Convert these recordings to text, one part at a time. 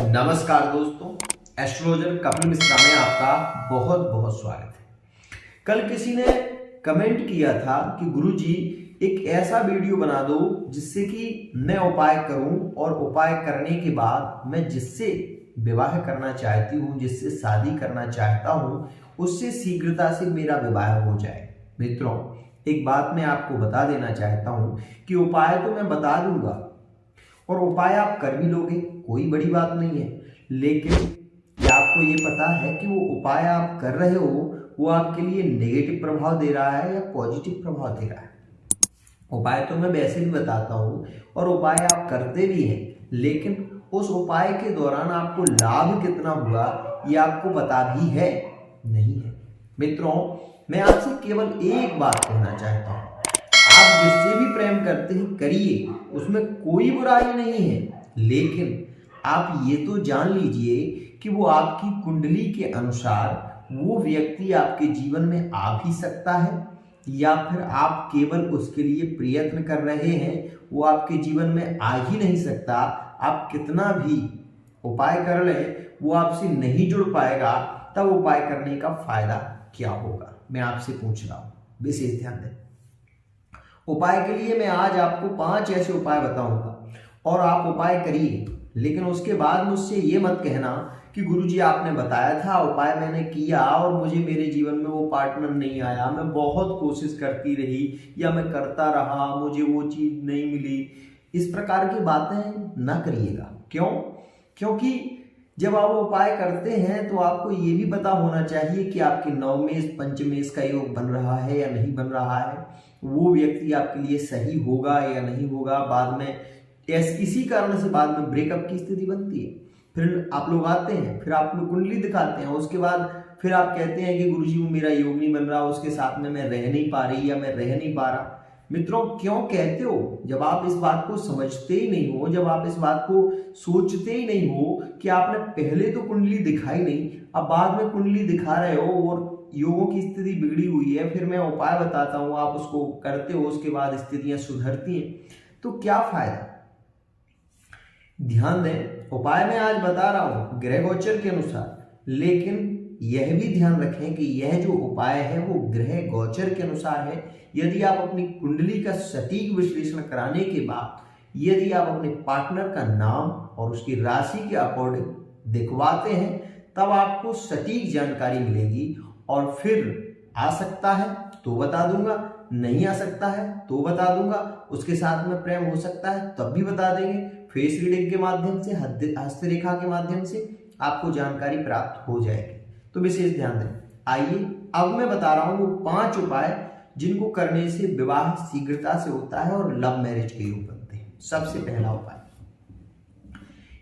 नमस्कार दोस्तों, एस्ट्रोलॉजर कपिल मिश्रा में आपका बहुत बहुत स्वागत है। कल किसी ने कमेंट किया था कि गुरुजी एक ऐसा वीडियो बना दो जिससे कि मैं उपाय करूं और उपाय करने के बाद मैं जिससे विवाह करना चाहती हूं, जिससे शादी करना चाहता हूं, उससे शीघ्रता से मेरा विवाह हो जाए। मित्रों, एक बात मैं आपको बता देना चाहता हूं कि उपाय तो मैं बता दूंगा और उपाय आप कर भी लोगे, कोई बड़ी बात नहीं है। लेकिन क्या आपको ये पता है कि वो उपाय आप कर रहे हो वो आपके लिए नेगेटिव प्रभाव दे रहा है या पॉजिटिव प्रभाव दे रहा है? उपाय तो मैं वैसे भी बताता हूँ और उपाय आप करते भी हैं, लेकिन उस उपाय के दौरान आपको लाभ कितना हुआ ये आपको पता भी है नहीं है। मित्रों, मैं आपसे केवल एक बात कहना चाहता हूँ, आप जिससे भी प्रेम करते हैं करिए, उसमें कोई बुराई नहीं है। लेकिन आप ये तो जान लीजिए कि वो आपकी कुंडली के अनुसार वो व्यक्ति आपके जीवन में आ भी सकता है या फिर आप केवल उसके लिए प्रयत्न कर रहे हैं, वो आपके जीवन में आ ही नहीं सकता। आप कितना भी उपाय कर लें वो आपसे नहीं जुड़ पाएगा, तब उपाय करने का फायदा क्या होगा? मैं आपसे पूछ रहा हूं, विशेष ध्यान दें। उपाय के लिए मैं आज आपको 5 ऐसे उपाय बताऊंगा और आप उपाय करिए, लेकिन उसके बाद मुझसे ये मत कहना कि गुरुजी आपने बताया था, उपाय मैंने किया और मुझे मेरे जीवन में वो पार्टनर नहीं आया, मैं बहुत कोशिश करती रही या मैं करता रहा, मुझे वो चीज नहीं मिली। इस प्रकार की बातें ना करिएगा। क्यों? क्योंकि जब आप उपाय करते हैं तो आपको ये भी पता होना चाहिए कि आपके नवमेश पंचमेश का योग बन रहा है या नहीं बन रहा है, वो व्यक्ति आपके लिए सही होगा या नहीं होगा। बाद में इसी कारण से बाद में ब्रेकअप की स्थिति बनती है। फिर आप लोग आते हैं, फिर आप लोग कुंडली दिखाते हैं, उसके बाद फिर आप कहते हैं कि गुरुजी वो मेरा योग नहीं बन रहा, उसके साथ में मैं रह नहीं पा रही या मैं रह नहीं पा रहा। मित्रों, क्यों कहते हो? जब आप इस बात को समझते ही नहीं हो, जब आप इस बात को सोचते ही नहीं हो कि आपने पहले तो कुंडली दिखाई नहीं, अब बाद में कुंडली दिखा रहे हो और योगों की स्थिति बिगड़ी हुई है, फिर मैं उपाय बताता हूं, आप उसको करते हो, उसके बाद स्थितियां सुधरती हैं, तो क्या फायदा? ध्यान दें, उपाय मैं आज बता रहा हूं ग्रह गोचर के अनुसार, लेकिन यह भी ध्यान रखें कि यह जो उपाय है वो ग्रह गोचर के अनुसार है। यदि आप अपनी कुंडली का सटीक विश्लेषण कराने के बाद यदि आप अपने पार्टनर का नाम और उसकी राशि के अकॉर्डिंग दिखवाते हैं, तब आपको सटीक जानकारी मिलेगी। और फिर आ सकता है तो बता दूंगा, नहीं आ सकता है तो बता दूंगा, उसके साथ में प्रेम हो सकता है तब भी बता देंगे। फेस रीडिंग के माध्यम से, हस्तरेखा के माध्यम से आपको जानकारी प्राप्त हो जाएगी। तो विशेष ध्यान दें। आइए अब मैं बता रहा हूं वो 5 उपाय जिनको करने से विवाह शीघ्रता से होता है और लव मैरिज के योग बनते हैं। सबसे पहला उपाय,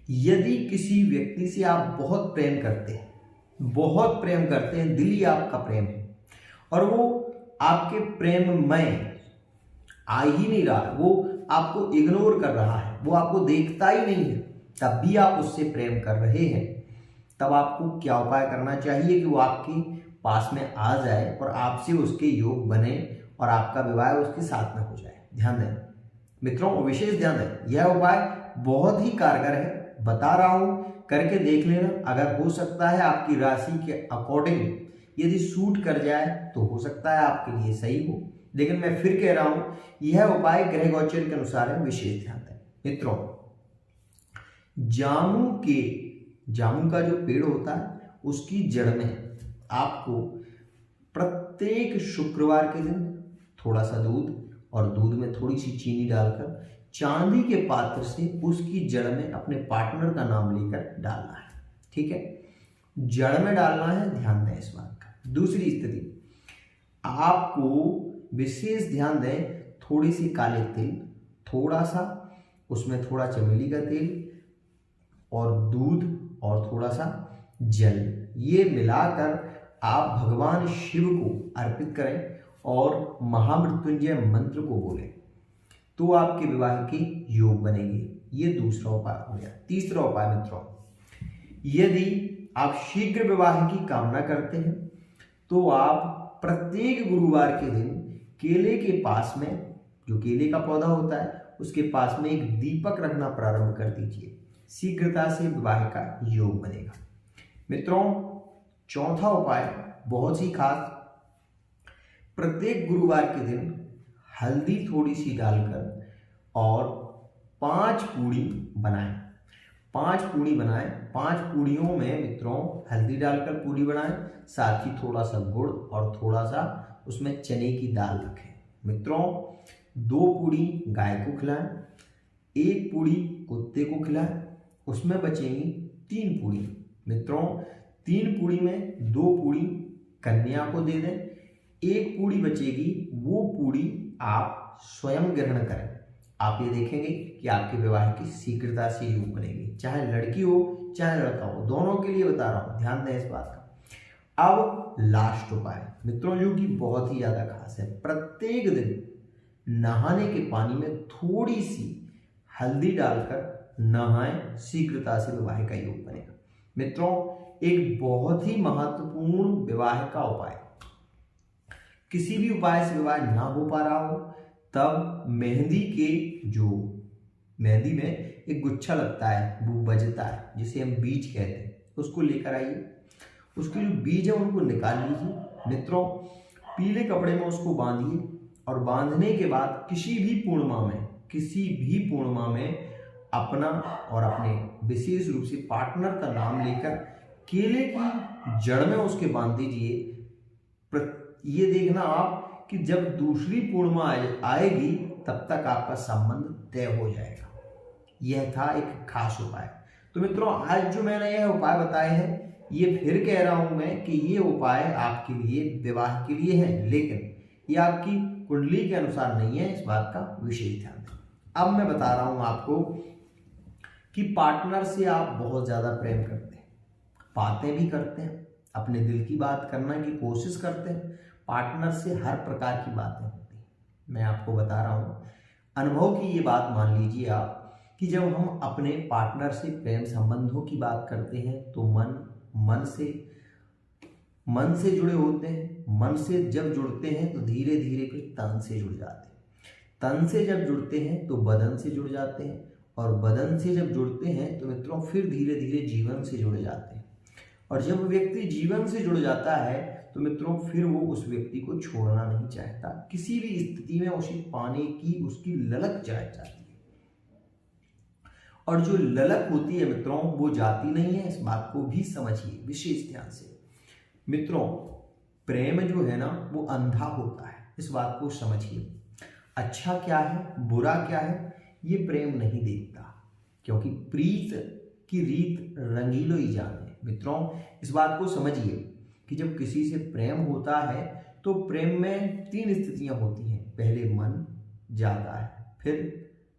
यदि किसी व्यक्ति से आप बहुत प्रेम करते हैं, बहुत प्रेम करते हैं, दिल ही आपका प्रेम है और वो आपके प्रेम में आ ही नहीं रहा, वो आपको इग्नोर कर रहा है, वो आपको देखता ही नहीं है, तब भी आप उससे प्रेम कर रहे हैं, तब आपको क्या उपाय करना चाहिए कि वो आपके पास में आ जाए और आपसे उसके योग बने और आपका विवाह उसके साथ में हो जाए। ध्यान दें मित्रों, विशेष ध्यान दें, यह उपाय बहुत ही कारगर है, बता रहा हूं, करके देख लेना। अगर हो सकता है आपकी राशि के अकॉर्डिंग यदि सूट कर जाए तो हो सकता है आपके लिए सही हो, लेकिन मैं फिर कह रहा हूं यह उपाय ग्रह गोचर के अनुसार है। विशेष ध्यान दें मित्रों, जामुन का जो पेड़ होता है उसकी जड़ में आपको प्रत्येक शुक्रवार के दिन थोड़ा सा दूध और दूध में थोड़ी सी चीनी डालकर चांदी के पात्र से उसकी जड़ में अपने पार्टनर का नाम लेकर डालना है। ठीक है, जड़ में डालना है, ध्यान दें इस बात का। दूसरी स्थिति, आपको विशेष ध्यान दें, थोड़ी सी काले तिल, थोड़ा सा उसमें थोड़ा चमेली का तेल और दूध और थोड़ा सा जल, ये मिलाकर आप भगवान शिव को अर्पित करें और महामृत्युंजय मंत्र को बोलें, तो आपके विवाह के योग बनेंगे। ये दूसरा उपाय हो गया। तीसरा उपाय मित्रों, यदि आप शीघ्र विवाह की कामना करते हैं तो आप प्रत्येक गुरुवार के दिन केले के पास में, जो केले का पौधा होता है उसके पास में एक दीपक रखना प्रारंभ कर दीजिए। शीघ्रता से विवाह का योग बनेगा। मित्रों, चौथा उपाय बहुत ही खास, प्रत्येक गुरुवार के दिन हल्दी थोड़ी सी डालकर और 5 पूड़ी बनाएं। 5 पूड़ी बनाएं। 5 पूड़ियों में मित्रों हल्दी डालकर पूड़ी बनाएं, साथ ही थोड़ा सा गुड़ और थोड़ा सा उसमें चने की दाल रखें। मित्रों, 2 पूड़ी गाय को खिलाएं, 1 पूड़ी कुत्ते को खिलाएं, उसमें बचेंगी 3 पूड़ी। मित्रों, 3 पूड़ी में 2 पूड़ी कन्या को दे दें, 1 पूड़ी बचेगी, वो पूड़ी आप स्वयं ग्रहण करें। आप ये देखेंगे कि आपके विवाह की शीघ्रता से योग बनेगी, चाहे लड़की हो चाहे लड़का हो, दोनों के लिए बता रहा हूं, ध्यान दें इस बात का। अब लास्ट उपाय मित्रों जो कि बहुत ही ज्यादा खास है, प्रत्येक दिन नहाने के पानी में थोड़ी सी हल्दी डालकर नहाएं, शीघ्रता से विवाह का योग बनेगा। मित्रों, एक बहुत ही महत्वपूर्ण विवाह का उपाय, किसी भी उपाय से विवाह ना हो पा रहा हो तब मेहंदी में एक गुच्छा लगता है, वो बजता है, जिसे हम बीज कहते हैं, उसको लेकर आइए। उसके जो बीज है उनको निकाल लीजिए। मित्रों, पीले कपड़े में उसको बांधिए और बांधने के बाद किसी भी पूर्णिमा में अपना और अपने विशेष रूप से पार्टनर का नाम लेकर केले की जड़ में उसके बांध दीजिए। ये देखना आप कि जब दूसरी पूर्णिमा आएगी तब तक आपका संबंध तय हो जाएगा। यह था एक खास उपाय। तो मित्रों, आज जो मैंने यह उपाय बताए हैं, ये फिर कह रहा हूं मैं कि ये उपाय आपके लिए विवाह के लिए है, लेकिन ये आपकी कुंडली के अनुसार नहीं है, इस बात का विशेष ध्यान दें। अब मैं बता रहा हूं आपको कि पार्टनर से आप बहुत ज्यादा प्रेम करते हैं, बातें भी करते हैं, अपने दिल की बात करने की कोशिश करते हैं, पार्टनर से हर प्रकार की बातें होती हैं। मैं आपको बता रहा हूं, अनुभव की ये बात मान लीजिए आप कि जब हम अपने पार्टनर से प्रेम संबंधों की बात करते हैं तो मन से जुड़े होते हैं। मन से जब जुड़ते हैं तो धीरे धीरे फिर तन से जुड़ जाते हैं। तन से जब जुड़ते हैं तो बदन से जुड़ जाते हैं, और बदन से जब जुड़ते हैं तो मित्रों फिर धीरे धीरे जीवन से जुड़ जाते हैं। और जब व्यक्ति जीवन से जुड़ जाता है तो मित्रों फिर वो उस व्यक्ति को छोड़ना नहीं चाहता, किसी भी स्थिति में उसे पाने की उसकी ललक जाती है। और जो ललक होती है मित्रों वो जाती नहीं है, इस बात को भी समझिए विशेष ध्यान से। मित्रों, प्रेम जो है ना वो अंधा होता है, इस बात को समझिए। अच्छा क्या है बुरा क्या है ये प्रेम नहीं देखता, क्योंकि प्रीत की रीत रंगीलो ही जाने। मित्रों, इस बात को समझिए कि जब किसी से प्रेम होता है तो प्रेम में 3 स्थितियां होती हैं। पहले मन जाता है,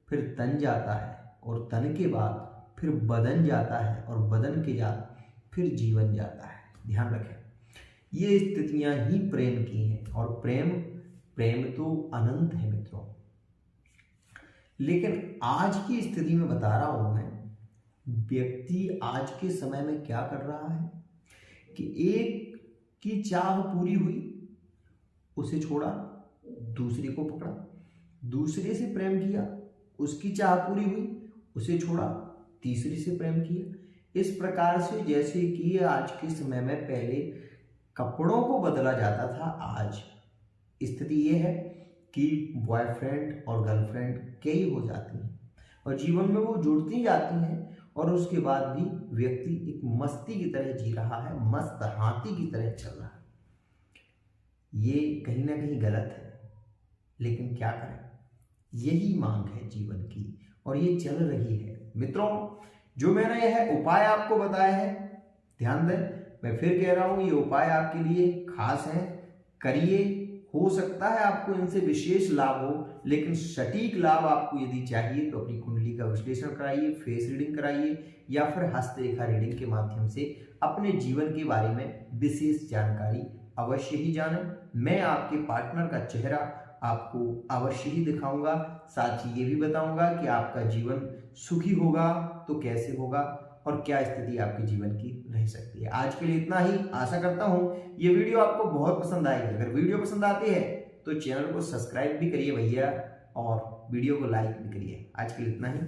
फिर तन जाता है, और तन के बाद फिर बदन जाता है, और बदन के बाद फिर जीवन जाता है। ध्यान रखें, ये स्थितियां ही प्रेम की हैं, और प्रेम तो अनंत है मित्रों। लेकिन आज की स्थिति में बता रहा हूं मैं, व्यक्ति आज के समय में क्या कर रहा है कि एक की चाह पूरी हुई, उसे छोड़ा, दूसरे को पकड़ा, दूसरे से प्रेम किया, उसकी चाह पूरी हुई, उसे छोड़ा, तीसरी से प्रेम किया। इस प्रकार से जैसे कि आज के समय में पहले कपड़ों को बदला जाता था, आज स्थिति ये है कि बॉयफ्रेंड और गर्लफ्रेंड कई हो जाती हैं और जीवन में वो जुड़ती जाती हैं, और उसके बाद भी व्यक्ति एक मस्ती की तरह जी रहा है, मस्त हाथी की तरह चल रहा है। ये कहीं ना कहीं गलत है, लेकिन क्या करें, यही मांग है जीवन की और ये चल रही है। मित्रों, जो मैंने यह उपाय आपको बताया है, ध्यान दें, मैं फिर कह रहा हूं ये उपाय आपके लिए खास है, करिए। हो सकता है आपको इनसे विशेष लाभ हो, लेकिन सटीक लाभ आपको यदि चाहिए तो अपनी कुंडली का विश्लेषण कराइए, फेस रीडिंग कराइए, या फिर हस्तरेखा रीडिंग के माध्यम से अपने जीवन के बारे में विशेष जानकारी अवश्य ही जानें। मैं आपके पार्टनर का चेहरा आपको अवश्य ही दिखाऊंगा, साथ ही ये भी बताऊंगा कि आपका जीवन सुखी होगा तो कैसे होगा और क्या स्थिति आपके जीवन की रह सकती है। आज के लिए इतना ही। आशा करता हूं ये वीडियो आपको बहुत पसंद आएगी। अगर वीडियो पसंद आती है तो चैनल को सब्सक्राइब भी करिए भैया, और वीडियो को लाइक भी करिए। आज के लिए इतना ही।